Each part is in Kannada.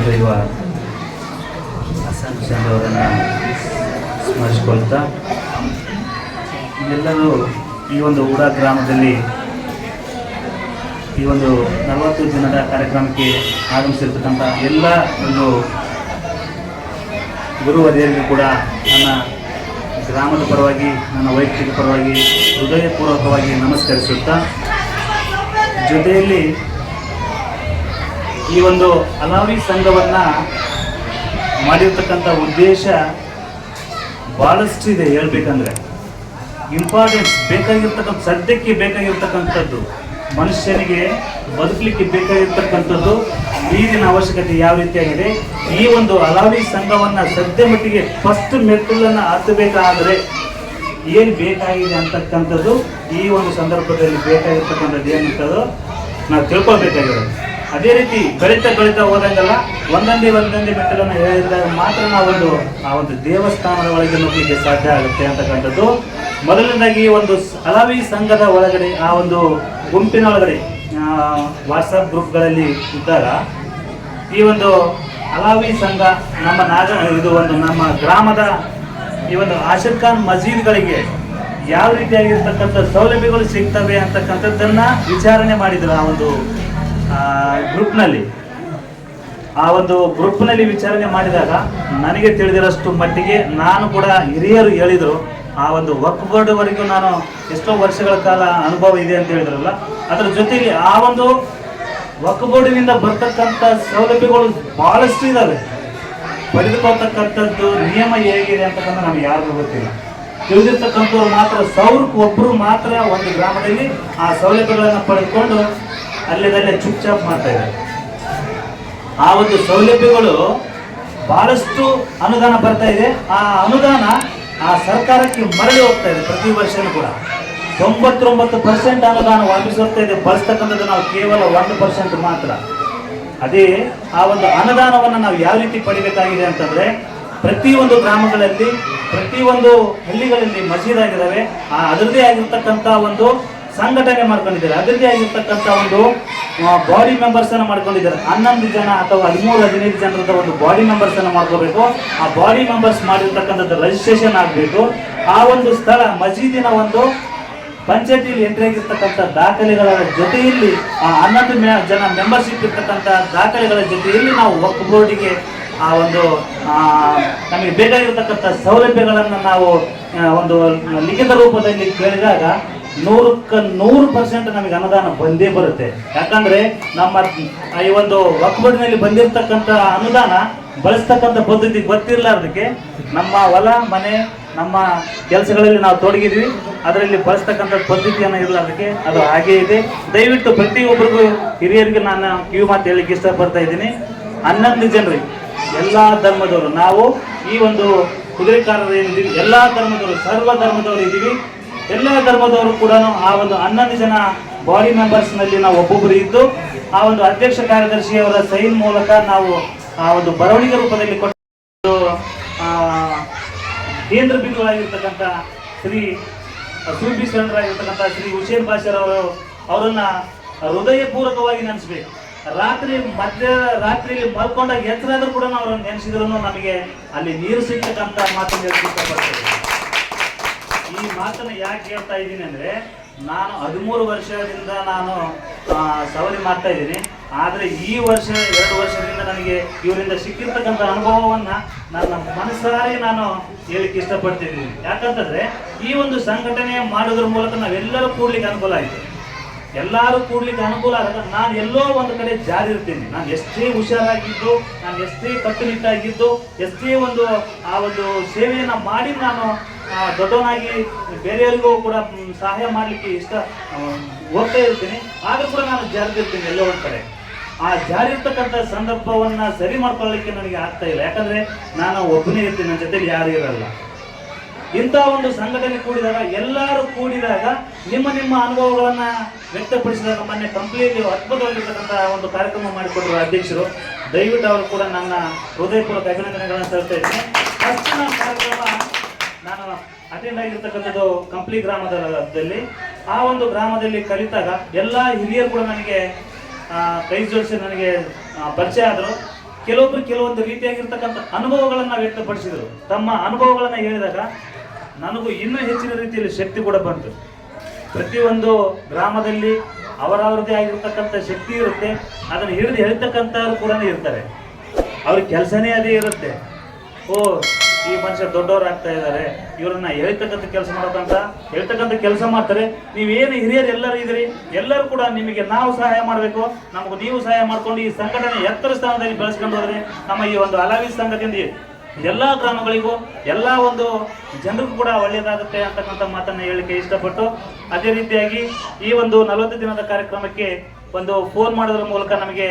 ದೈವ ಹಸನ್ ಹುಸೇನ್ ಅವರನ್ನು ಸ್ಮರಿಸಿಕೊಳ್ತಾ ಎಲ್ಲರೂ ಈ ಒಂದು ಊಡಾ ಗ್ರಾಮದಲ್ಲಿ ಈ ಒಂದು 40 ದಿನದ ಕಾರ್ಯಕ್ರಮಕ್ಕೆ ಆಗಮಿಸಿರ್ತಕ್ಕಂಥ ಎಲ್ಲ ಒಂದು ಗುರುವರಿಯರಿಗೂ ಕೂಡ ನನ್ನ ಗ್ರಾಮದ ಪರವಾಗಿ ನನ್ನ ವೈಯಕ್ತಿಕ ಪರವಾಗಿ ಹೃದಯಪೂರ್ವಕವಾಗಿ ನಮಸ್ಕರಿಸುತ್ತಾ, ಜೊತೆಯಲ್ಲಿ ಈ ಒಂದು ಅಲಾವಿ ಸಂಘವನ್ನು ಮಾಡಿರ್ತಕ್ಕಂಥ ಉದ್ದೇಶ ಭಾಳಷ್ಟು ಇದೆ. ಹೇಳ್ಬೇಕಂದ್ರೆ ಇಂಪಾರ್ಟೆನ್ಸ್ ಸದ್ಯಕ್ಕೆ ಬೇಕಾಗಿರ್ತಕ್ಕಂಥದ್ದು, ಮನುಷ್ಯನಿಗೆ ಬದುಕಲಿಕ್ಕೆ ಬೇಕಾಗಿರ್ತಕ್ಕಂಥದ್ದು ನೀರಿನ ಅವಶ್ಯಕತೆ ಯಾವ ರೀತಿಯಾಗಿದೆ. ಈ ಒಂದು ಅಲಾವಿ ಸಂಘವನ್ನು ಸದ್ಯ ಮಟ್ಟಿಗೆ ಫಸ್ಟ್ ಮೆಟ್ಟಿಲನ್ನು ಹತ್ತಬೇಕಾದರೆ ಏನು ಬೇಕಾಗಿದೆ ಅಂತಕ್ಕಂಥದ್ದು ಈ ಒಂದು ಸಂದರ್ಭದಲ್ಲಿ ಬೇಕಾಗಿರ್ತಕ್ಕಂಥದ್ದು ಏನಂತದ್ದು ನಾವು ತಿಳ್ಕೊಳ್ಬೇಕಾಗಿರೋದು. ಅದೇ ರೀತಿ ಗಳಿತಾ ಹೋದಂಗೆಲ್ಲ ಒಂದೊಂದೇ ಮೆಟ್ಟಲನ್ನು ಹೇಳಿದಾಗ ಮಾತ್ರ ನಾವು ಆ ಒಂದು ದೇವಸ್ಥಾನದ ಒಳಗೆ ನುಗ್ಗಲಿಕ್ಕೆ ಸಾಧ್ಯ ಆಗುತ್ತೆ ಅಂತಕ್ಕಂಥದ್ದು. ಮೊದಲನೇದಾಗಿ ಒಂದು ಅಲಾವಿ ಸಂಘದ ಒಳಗಡೆ, ಆ ಒಂದು ಗುಂಪಿನ ಒಳಗಡೆ ವಾಟ್ಸಪ್ ಗ್ರೂಪ್ಗಳಲ್ಲಿ ಇದ್ದಾಗ ಈ ಒಂದು ಅಲಾವಿ ಸಂಘ ನಮ್ಮ ಗ್ರಾಮದ ಈ ಒಂದು ಆಶೀರ್ ಖಾನ್ ಮಸೀದ್ಗಳಿಗೆ ಯಾವ ರೀತಿಯಾಗಿರ್ತಕ್ಕಂಥ ಸೌಲಭ್ಯಗಳು ಸಿಗ್ತವೆ ಅಂತಕ್ಕಂಥದ್ದನ್ನು ವಿಚಾರಣೆ ಮಾಡಿದರು. ಆ ಒಂದು ಗ್ರೂಪ್ನಲ್ಲಿ ವಿಚಾರಣೆ ಮಾಡಿದಾಗ ನನಗೆ ತಿಳಿದಿರೋಷ್ಟು ಮಟ್ಟಿಗೆ, ನಾನು ಕೂಡ ಹಿರಿಯರು ಹೇಳಿದರು, ಆ ಒಂದು ವಕ್ಫ್ ಬೋರ್ಡ್ವರೆಗೂ ನಾನು ಎಷ್ಟೋ ವರ್ಷಗಳ ಕಾಲ ಅನುಭವ ಇದೆ ಅಂತ ಹೇಳಿದ್ರಲ್ಲ, ಅದರ ಜೊತೆಗೆ ಆ ಒಂದು ವಕ್ಫ್ ಬೋರ್ಡಿನಿಂದ ಬರ್ತಕ್ಕಂಥ ಸೌಲಭ್ಯಗಳು ಭಾಳಷ್ಟು ಇದ್ದಾವೆ. ಪಡೆದುಕೊಳ್ತಕ್ಕಂಥದ್ದು ನಿಯಮ ಹೇಗಿದೆ ಅಂತಕ್ಕಂಥ ನಮ್ಗೆ ಯಾರಿಗೂ ಗೊತ್ತಿಲ್ಲ. ತಿಳಿದಿರ್ತಕ್ಕಂಥವ್ರು ಮಾತ್ರ 100ಕ್ಕೆ ಒಬ್ಬರು ಮಾತ್ರ ಒಂದು ಗ್ರಾಮದಲ್ಲಿ ಆ ಸೌಲಭ್ಯಗಳನ್ನು ಪಡೆದುಕೊಂಡು ಅಲ್ಲೇ ಚುಪ್ಚಾಪ್ ಮಾಡ್ತಾ ಇದ್ದಾರೆ. ಆ ಒಂದು ಸೌಲಭ್ಯಗಳು ಬಹಳಷ್ಟು ಅನುದಾನ ಬರ್ತಾ ಇದೆ. ಆ ಅನುದಾನ ಆ ಸರ್ಕಾರಕ್ಕೆ ಮರಳಿ ಹೋಗ್ತಾ ಇದೆ. ಪ್ರತಿ ವರ್ಷನೂ ಕೂಡ 99% ಅನುದಾನ ವಾಪಸ್ ಹೋಗ್ತಾ ಇದೆ. ಬಳಸ್ತಕ್ಕಂಥದ್ದು ನಾವು ಕೇವಲ 1% ಮಾತ್ರ. ಅದೇ ಆ ಒಂದು ಅನುದಾನವನ್ನು ನಾವು ಯಾವ ರೀತಿ ಪಡಿಬೇಕಾಗಿದೆ ಅಂತಂದರೆ, ಪ್ರತಿಯೊಂದು ಗ್ರಾಮಗಳಲ್ಲಿ, ಪ್ರತಿಯೊಂದು ಹಳ್ಳಿಗಳಲ್ಲಿ ಮಸೀದ್ ಆಗಿದ್ದಾವೆ. ಅದರದ್ದೇ ಆಗಿರ್ತಕ್ಕಂಥ ಒಂದು ಸಂಘಟನೆ ಮಾಡ್ಕೊಂಡಿದ್ದಾರೆ. ಅದರದ್ದೇ ಆಗಿರ್ತಕ್ಕಂಥ ಒಂದು ಬಾಡಿ ಮೆಂಬರ್ಸನ್ನು ಮಾಡ್ಕೊಂಡಿದ್ದಾರೆ. 11 ಜನ ಅಥವಾ 13-15 ಜನರದ ಒಂದು ಬಾಡಿ ಮೆಂಬರ್ಸನ್ನು ಮಾಡ್ಕೋಬೇಕು. ಆ ಬಾಡಿ ಮೆಂಬರ್ಸ್ ಮಾಡಿರ್ತಕ್ಕಂಥದ್ದು ರಿಜಿಸ್ಟ್ರೇಷನ್ ಆಗಬೇಕು. ಆ ಒಂದು ಸ್ಥಳ ಮಸೀದಿನ ಒಂದು ಪಂಚಾಯತಿಯಲ್ಲಿ ಎಂಟ್ರಿ ಆಗಿರ್ತಕ್ಕಂಥ ದಾಖಲೆಗಳ ಜೊತೆಯಲ್ಲಿ ಆ 11 ಜನ ಮೆಂಬರ್ಶಿಪ್ ಇರ್ತಕ್ಕಂಥ ದಾಖಲೆಗಳ ಜೊತೆಯಲ್ಲಿ ನಾವು ವಕ್ಫ್ ಬೋರ್ಡಿಗೆ ಆ ಒಂದು ನಮಗೆ ಬೇಕಾಗಿರ್ತಕ್ಕಂಥ ಸೌಲಭ್ಯಗಳನ್ನು ನಾವು ಒಂದು ಲಿಖಿತ ರೂಪದಲ್ಲಿ ಕೇಳಿದಾಗ 100% ನಮಗೆ ಅನುದಾನ ಬಂದೇ ಬರುತ್ತೆ. ಯಾಕಂದರೆ ನಮ್ಮ ಈ ಒಂದು ವಕ್ಫ್ ಬೋರ್ಡಿನಲ್ಲಿ ಬಂದಿರತಕ್ಕಂಥ ಅನುದಾನ ಬಳಸ್ತಕ್ಕಂಥ ಪದ್ಧತಿ ಗೊತ್ತಿರಲಾರ್ದಕ್ಕೆ ನಮ್ಮ ಹೊಲ ಮನೆ ನಮ್ಮ ಕೆಲಸಗಳಲ್ಲಿ ನಾವು ತೊಡಗಿದ್ವಿ. ಅದರಲ್ಲಿ ಬಳಸ್ತಕ್ಕಂಥ ಪದ್ಧತಿಯನ್ನು ಇರಲಾರ್ದಕ್ಕೆ ಅದು ಹಾಗೇ ಇದೆ. ದಯವಿಟ್ಟು ಪ್ರತಿಯೊಬ್ಬರಿಗೂ ಹಿರಿಯರಿಗೆ ನಾನು ಕಿವಿ ಮಾತು ಹೇಳಲಿಕ್ಕೆ ಇಷ್ಟಪಡ್ತಾ ಇದ್ದೀನಿ. 11 ಜನರಿಗೆ ಎಲ್ಲ ಧರ್ಮದವರು, ನಾವು ಈ ಒಂದು ಕುದುರೆಕಾರರು ಏನಿದ್ದೀವಿ, ಎಲ್ಲ ಧರ್ಮದವರು, ಸರ್ವ ಧರ್ಮದವರು ಇದ್ದೀವಿ. ಎಲ್ಲ ಧರ್ಮದವರು ಕೂಡ ಆ ಒಂದು 11 ಜನ ಬಾಡಿ ಮೆಂಬರ್ಸ್ನಲ್ಲಿ ನಾವು ಒಬ್ಬೊಬ್ಬರು ಇದ್ದು, ಆ ಒಂದು ಅಧ್ಯಕ್ಷ ಕಾರ್ಯದರ್ಶಿಯವರ ಸೈನ್ ಮೂಲಕ ನಾವು ಆ ಒಂದು ಬರವಣಿಗೆ ರೂಪದಲ್ಲಿ ಕೊಟ್ಟು ಕೇಂದ್ರ ಬಿಂದುಗಳಾಗಿರ್ತಕ್ಕಂಥ ಶ್ರೀ ಸೂಫಿ ಶರಣರಾಗಿರ್ತಕ್ಕಂಥ ಶ್ರೀ ಹುಸೇನ್ ಬಾಷರ್ ಅವರನ್ನು ಹೃದಯಪೂರ್ವಕವಾಗಿ ನೆನೆಸ್ಬೇಕು. ಮಧ್ಯರಾತ್ರಿಯಲ್ಲಿ ಮಲ್ಕೊಂಡಾಗ ಎತ್ತರಾದ್ರೂ ಕೂಡ ಅವರನ್ನು ನೆನೆಸಿದ್ರು ನಮಗೆ ಅಲ್ಲಿ ನೀರು ಸಿಗ್ತಕ್ಕಂಥ ಮಾತನ್ನು ಹೇಳ್ತಿರ್ತಕ್ಕಂಥದ್ದು. ಈ ಮಾತನ್ನು ಯಾಕೆ ಹೇಳ್ತಾ ಇದ್ದೀನಿ ಅಂದರೆ, ನಾನು 13 ವರ್ಷದಿಂದ ನಾನು ಸವಾರಿ ಮಾಡ್ತಾ ಇದ್ದೀನಿ. ಆದರೆ ಈ ವರ್ಷ 2 ವರ್ಷದಿಂದ ನನಗೆ ಇವರಿಂದ ಸಿಕ್ಕಿರ್ತಕ್ಕಂಥ ಅನುಭವವನ್ನು ನನ್ನ ಮನಸ್ಸಾರಿ ನಾನು ಹೇಳಲಿಕ್ಕೆ ಇಷ್ಟಪಡ್ತಿದ್ದೀನಿ. ಯಾಕಂತಂದರೆ ಈ ಒಂದು ಸಂಘಟನೆ ಮಾಡೋದ್ರ ಮೂಲಕ ನಾವೆಲ್ಲರೂ ಕೂಡ್ಲಿಕ್ಕೆ ಅನುಕೂಲ ಆಯಿತು. ಎಲ್ಲರೂ ಕೂಡ್ಲಿಕ್ಕೆ ಅನುಕೂಲ ಆದಾಗ ನಾನು ಎಲ್ಲೋ ಒಂದು ಕಡೆ ಜಾರಿ ಇರ್ತೀನಿ. ನಾನು ಎಷ್ಟೇ ಹುಷಾರಾಗಿದ್ದು, ನಾನು ಎಷ್ಟೇ ಕಟ್ಟುನಿಟ್ಟಾಗಿದ್ದು, ಎಷ್ಟೇ ಒಂದು ಆ ಒಂದು ಸೇವೆಯನ್ನು ಮಾಡಿ ನಾನು ದೊಡ್ಡವನಾಗಿ ಬೇರೆಯವರಿಗೂ ಕೂಡ ಸಹಾಯ ಮಾಡಲಿಕ್ಕೆ ಹೋಗ್ತಾ ಇರ್ತೀನಿ. ಆದರೂ ಕೂಡ ನಾನು ಜಾರಿರ್ತೀನಿ ಎಲ್ಲೋ ಒಂದು ಕಡೆ. ಆ ಜಾರಿರ್ತಕ್ಕಂಥ ಸಂದರ್ಭವನ್ನು ಸರಿ ಮಾಡ್ಕೊಳ್ಳಲಿಕ್ಕೆ ನನಗೆ ಆಗ್ತಾ ಇಲ್ಲ. ಯಾಕಂದರೆ ನಾನು ಒಬ್ಬನೇ ಇರ್ತೀನಿ, ನನ್ನ ಜೊತೆಲಿ ಯಾರು ಇರಲ್ಲ. ಇಂಥ ಒಂದು ಸಂಘಟನೆ ಕೂಡಿದಾಗ, ಎಲ್ಲರೂ ಕೂಡಿದಾಗ ನಿಮ್ಮ ಅನುಭವಗಳನ್ನು ವ್ಯಕ್ತಪಡಿಸಿದಾಗ, ಮೊನ್ನೆ ಕಂಪ್ಲೀಟ್ಲಿ ಅದ್ಭುತವಾಗಿರ್ತಕ್ಕಂಥ ಒಂದು ಕಾರ್ಯಕ್ರಮ ಮಾಡಿಕೊಟ್ಟರು ಅಧ್ಯಕ್ಷರು. ದಯವಿಟ್ಟು ಅವರು ಕೂಡ ನನ್ನ ಹೃದಯಪೂರ್ವಕ ಅಭಿನಂದನೆಗಳನ್ನು ಸಲ್ಲಿಸ್ತಾ ಇದ್ದೀನಿ. ಫಸ್ಟ್ ನನ್ನ ಕಾರ್ಯಕ್ರಮ ನಾನು ಅಟೆಂಡ್ ಆಗಿರ್ತಕ್ಕಂಥದ್ದು ಕಂಪ್ಲಿ ಗ್ರಾಮದಲ್ಲಿ. ಆ ಒಂದು ಗ್ರಾಮದಲ್ಲಿ ಕಲಿತಾಗ ಎಲ್ಲ ಹಿರಿಯರು ಕೂಡ ನನಗೆ ಕೈ ಜೋಡಿಸಿ ನನಗೆ ಪರಿಚಯ ಆದರು. ಕೆಲವೊಬ್ರು ಕೆಲವೊಂದು ರೀತಿಯಾಗಿರ್ತಕ್ಕಂಥ ಅನುಭವಗಳನ್ನ ವ್ಯಕ್ತಪಡಿಸಿದರು. ತಮ್ಮ ಅನುಭವಗಳನ್ನ ಹೇಳಿದಾಗ ನನಗೂ ಇನ್ನೂ ಹೆಚ್ಚಿನ ರೀತಿಯಲ್ಲಿ ಶಕ್ತಿ ಕೂಡ ಬಂತು. ಪ್ರತಿಯೊಂದು ಗ್ರಾಮದಲ್ಲಿ ಅವರವರದೇ ಆಗಿರ್ತಕ್ಕಂಥ ಶಕ್ತಿ ಇರುತ್ತೆ. ಅದನ್ನು ಹಿಡಿದು ಹೇಳ್ತಕ್ಕಂಥವ್ರು ಕೂಡ ಇರ್ತಾರೆ. ಅವ್ರ ಕೆಲಸನೇ ಅದೇ ಇರುತ್ತೆ. ಓ, ಈ ಮನುಷ್ಯ ದೊಡ್ಡವರಾಗ್ತಾ ಇದ್ದಾರೆ, ಇವರನ್ನ ಹೇಳ್ತಕ್ಕಂಥ ಕೆಲಸ ಮಾಡ್ತಾರೆ. ನೀವೇನು ಹಿರಿಯರು ಎಲ್ಲರೂ ಇದ್ರಿ, ಎಲ್ಲರೂ ಕೂಡ ನಿಮಗೆ ನಾವು ಸಹಾಯ ಮಾಡಬೇಕು, ನಮಗೂ ನೀವು ಸಹಾಯ ಮಾಡ್ಕೊಂಡು ಈ ಸಂಘಟನೆ ಎತ್ತರ ಸ್ಥಾನದಲ್ಲಿ ಬೆಳೆಸ್ಕೊಂಡು ಹೋದ್ರೆ ನಮ್ಮ ಈ ಒಂದು ಅಲಾವಿ ಸಂಘದಿಂದ ಎಲ್ಲ ಗ್ರಾಮಗಳಿಗೂ ಎಲ್ಲ ಒಂದು ಜನರಿಗೂ ಕೂಡ ಒಳ್ಳೆಯದಾಗುತ್ತೆ ಅಂತಕ್ಕಂಥ ಮಾತನ್ನು ಹೇಳಲಿಕ್ಕೆ ಇಷ್ಟಪಟ್ಟು, ಅದೇ ರೀತಿಯಾಗಿ ಈ ಒಂದು 40 ದಿನದ ಕಾರ್ಯಕ್ರಮಕ್ಕೆ ಒಂದು ಫೋನ್ ಮಾಡೋದ್ರ ಮೂಲಕ ನಮಗೆ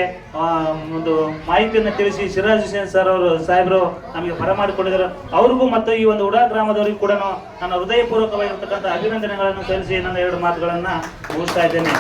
ಒಂದು ಮಾಹಿತಿಯನ್ನು ತಿಳಿಸಿ ಸಿರಾಜ್ ಹುಸೇನ್ ಸರ್ ಅವರು ಸಾಹೇಬರು ನಮಗೆ ಬರಮಾಡಿಕೊಂಡಿದ್ದಾರೆ. ಅವ್ರಿಗೂ ಮತ್ತು ಈ ಒಂದು ಉಡಾ ಗ್ರಾಮದವರಿಗೂ ಕೂಡ ನನ್ನ ಹೃದಯಪೂರ್ವಕವಾಗಿರ್ತಕ್ಕಂಥ ಅಭಿನಂದನೆಗಳನ್ನು ಸಲ್ಲಿಸಿ ನನ್ನ 2 ಮಾತುಗಳನ್ನು ಮುಗಿಸ್ತಾ ಇದ್ದೇನೆ.